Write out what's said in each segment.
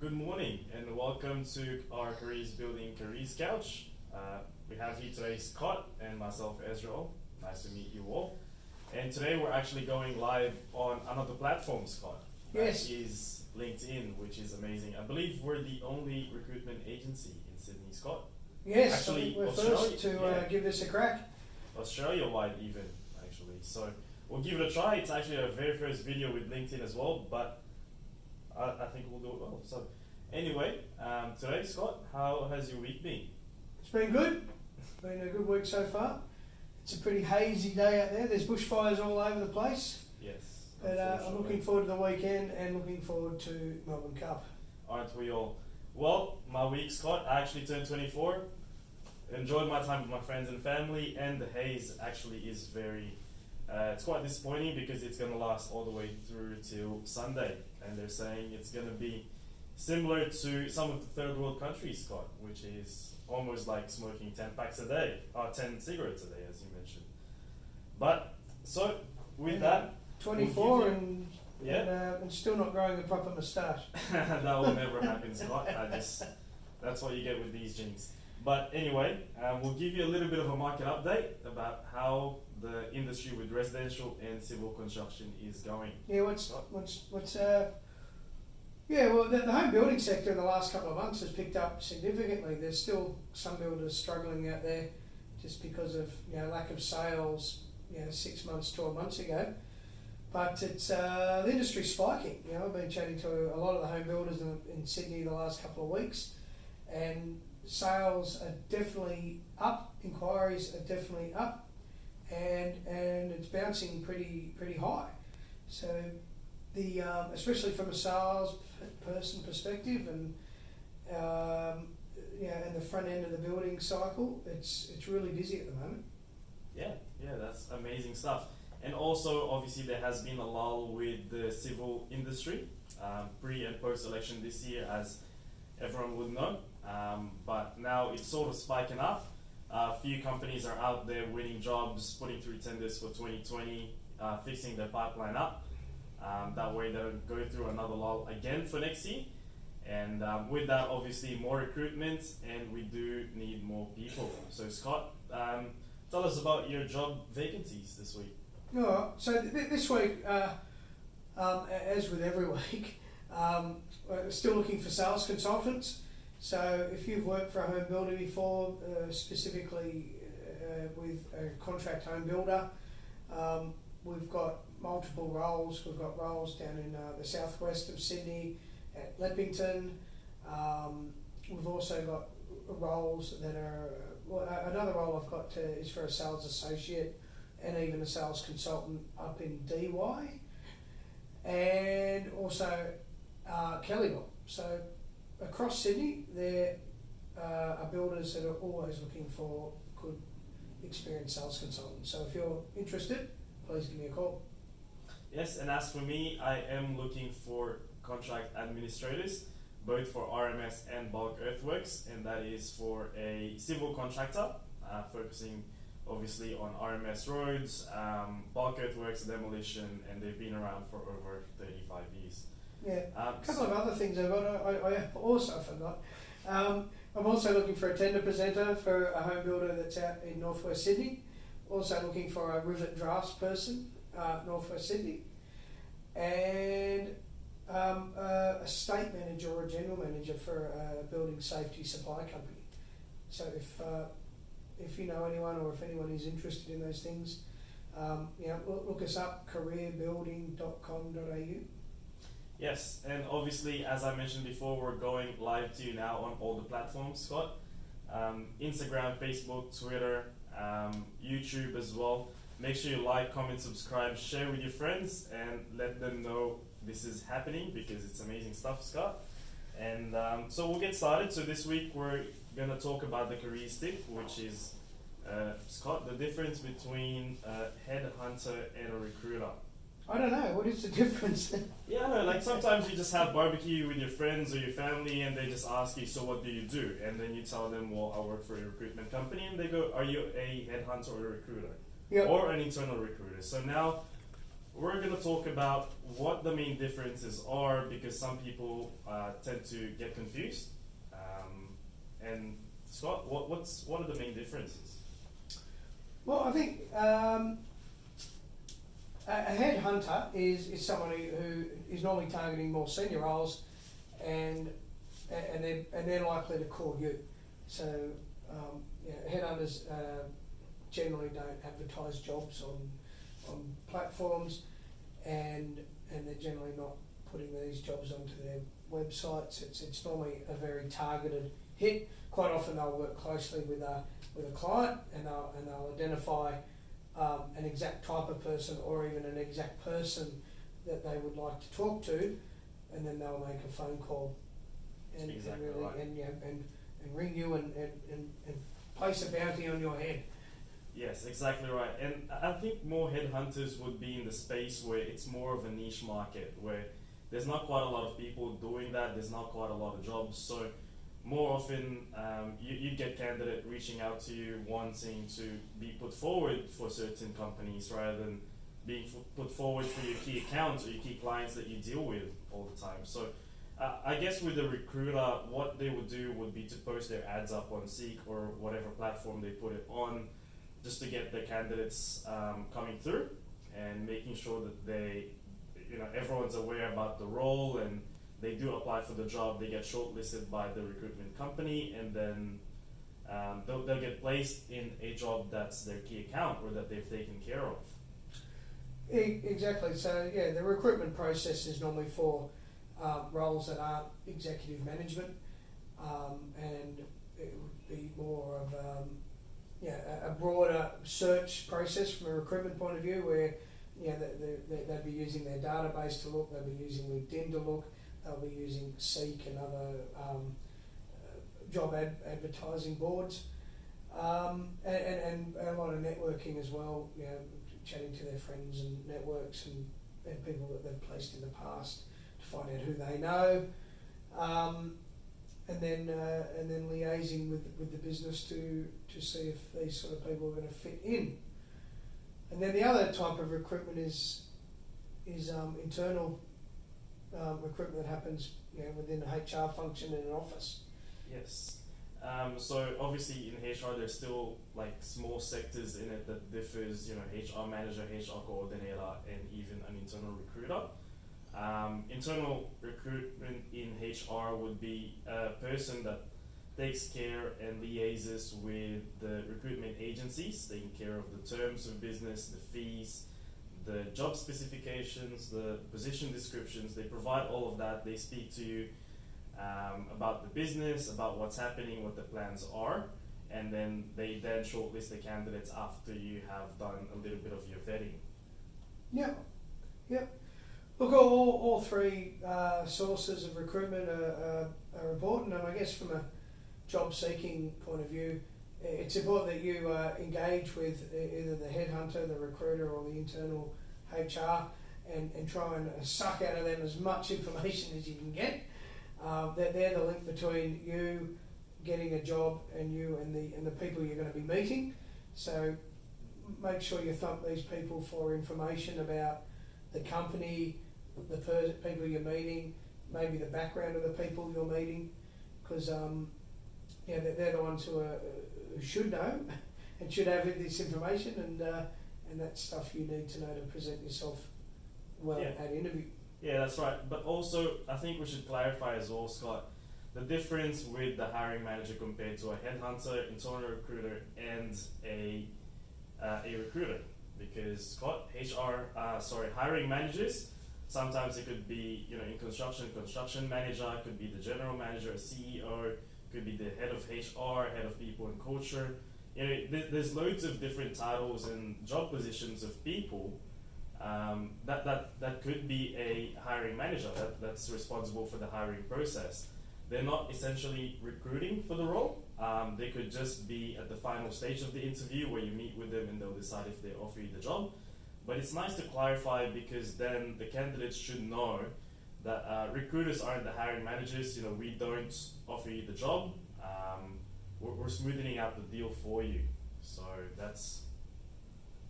Good morning and welcome to our Careers Building Careers Couch. We have here today Scott and myself, Ezrael. Nice to meet you all. And today we're actually going live on another platform, Scott. Yes. That is LinkedIn, which is amazing. I believe we're the only recruitment agency in Sydney, Scott. Yes, Actually, we're Australia, first to yeah. give this a crack. Australia-wide even, actually. So we'll give it a try. It's actually our very first video with LinkedIn as well, but I think we'll do it well. So anyway, today, Scott, how has your week been? It's been good. Been a good week so far. It's a pretty hazy day out there. There's bushfires all over the place. Yes. But I'm looking forward to the weekend and looking forward to Melbourne Cup. Aren't we all? Well, my week, Scott, I actually turned 24. Enjoyed my time with my friends and family, and the haze actually is very... it's quite disappointing because it's going to last all the way through till Sunday. And they're saying it's going to be similar to some of the third world countries, Scott, which is almost like smoking 10 packs a day, or 10 cigarettes a day, as you mentioned. But, so, with that... 24 and still not growing a proper moustache. That will never happen, Scott. That's what you get with these genes. But anyway, we'll give you a little bit of a market update about how the industry with residential and civil construction is going. Yeah, well, the home building sector in the last couple of months has picked up significantly. There's still some builders struggling out there just because of lack of sales 6 months, 12 months ago. But it's the industry's spiking. I've been chatting to a lot of the home builders in Sydney the last couple of weeks, and sales are definitely up, inquiries are definitely up, and it's bouncing pretty high. So the especially from a sales person perspective and and the front end of the building cycle, it's really busy at the moment. Yeah, that's amazing stuff. And also, obviously, there has been a lull with the civil industry, pre and post election this year, as everyone would know. But now it's sort of spiking up. A few companies are out there winning jobs, putting through tenders for 2020, fixing their pipeline up. That way they don't go through another lull again for next year. And with that, obviously, more recruitment, and we do need more people. So Scott, tell us about your job vacancies this week. So this week, as with every week, we're still looking for sales consultants. So if you've worked for a home builder before, specifically with a contract home builder, we've got multiple roles. We've got roles down in the southwest of Sydney at Leppington. We've also got roles that are, another role I've got is for a sales associate and even a sales consultant up in DY, and also Kellyville. So across Sydney, there are builders that are always looking for good, experienced sales consultants. So if you're interested, please give me a call. Yes, and as for me, I am looking for contract administrators, both for RMS and bulk earthworks, and that is for a civil contractor, focusing obviously on RMS roads, bulk earthworks, demolition, and they've been around for over 35 years. Yeah, a couple of other things I also forgot. I'm also looking for a tender presenter for a home builder that's out in northwest Sydney. Also looking for a rivet drafts person, northwest Sydney. And a state manager or a general manager for a building safety supply company. So if you know anyone, or if anyone is interested in those things, look us up, careerbuilding.com.au. Yes, and obviously, as I mentioned before, we're going live to you now on all the platforms, Scott. Instagram, Facebook, Twitter, YouTube as well. Make sure you like, comment, subscribe, share with your friends, and let them know this is happening, because it's amazing stuff, Scott. And so we'll get started. So this week we're going to talk about the careers tip, which is, Scott, the difference between a headhunter and a recruiter. I don't know, what is the difference? Yeah, no, like sometimes you just have barbecue with your friends or your family, and they just ask you, so what do you do? And then you tell them, well, I work for a recruitment company, and they go, are you a headhunter or a recruiter? Yep. Or an internal recruiter? So now we're going to talk about what the main differences are, because some people tend to get confused. And Scott, what are the main differences? Well, I think a headhunter is somebody who is normally targeting more senior roles, and they're likely to call you. So headhunters generally don't advertise jobs on platforms, and they're generally not putting these jobs onto their websites. It's normally a very targeted hit. Quite often they'll work closely with a client, and they'll identify an exact type of person, or even an exact person that they would like to talk to, and then they'll make a phone call and ring you and place a bounty on your head. Yes, exactly right. And I think more headhunters would be in the space where it's more of a niche market, where there's not quite a lot of people doing that, there's not quite a lot of jobs. So more often you get candidate reaching out to you wanting to be put forward for certain companies, rather than being put forward for your key accounts or your key clients that you deal with all the time. So I guess with a recruiter, what they would do would be to post their ads up on Seek or whatever platform they put it on, just to get the candidates coming through, and making sure that everyone's aware about the role, and they do apply for the job. They get shortlisted by the recruitment company, and then they'll get placed in a job that's their key account or that they've taken care of. Exactly. So the recruitment process is normally for roles that aren't executive management, and it would be more of a broader search process from a recruitment point of view, where they'd be using their database to look, they'll be using LinkedIn to look, they'll be using Seek and other job advertising boards, and a lot of networking as well, chatting to their friends and networks and people that they've placed in the past to find out who they know, and then liaising with the business to see if these sort of people are going to fit in. And then the other type of recruitment is internal recruitment that happens within a HR function in an office. Yes. So obviously in HR there's still like small sectors in it that differs, HR manager, HR coordinator, and even an internal recruiter. Internal recruitment in HR would be a person that takes care and liaises with the recruitment agencies, taking care of the terms of business, the fees, the job specifications, the position descriptions. They provide all of that. They speak to you about the business, about what's happening, what the plans are, and then they shortlist the candidates after you have done a little bit of your vetting. Yeah. Look, all three sources of recruitment are important, and I guess from a job-seeking point of view, it's important that you engage with either the headhunter, the recruiter, or the internal HR, and try and suck out of them as much information as you can get. They're the link between you getting a job and you and the people you're going to be meeting. So make sure you thump these people for information about the company, the people you're meeting, maybe the background of the people you're meeting, because they're the ones who should know and should have this information, and that's stuff you need to know to present yourself well at interview. Yeah, that's right. But also, I think we should clarify as well, Scott, the difference with the hiring manager compared to a headhunter, internal recruiter, and a recruiter. Because Scott, hiring managers, sometimes it could be, in construction manager, could be the general manager, a CEO, could be the head of HR, head of people and culture. There's loads of different titles and job positions of people that could be a hiring manager that's responsible for the hiring process. They're not essentially recruiting for the role. They could just be at the final stage of the interview where you meet with them and they'll decide if they offer you the job. But it's nice to clarify, because then the candidates should know that recruiters aren't the hiring managers. We don't offer you the job. We're smoothing out the deal for you. So that's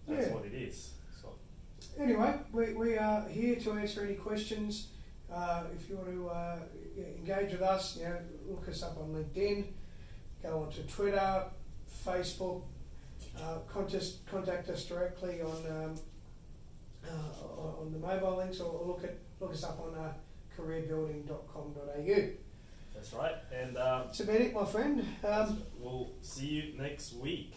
what it is. So. anyway, we are here to answer any questions. If you want to engage with us, look us up on LinkedIn, go on to Twitter, Facebook, contact us directly on the mobile links, or look us up on careerbuilding.com.au. That's right. And It's about it, my friend. we'll see you next week.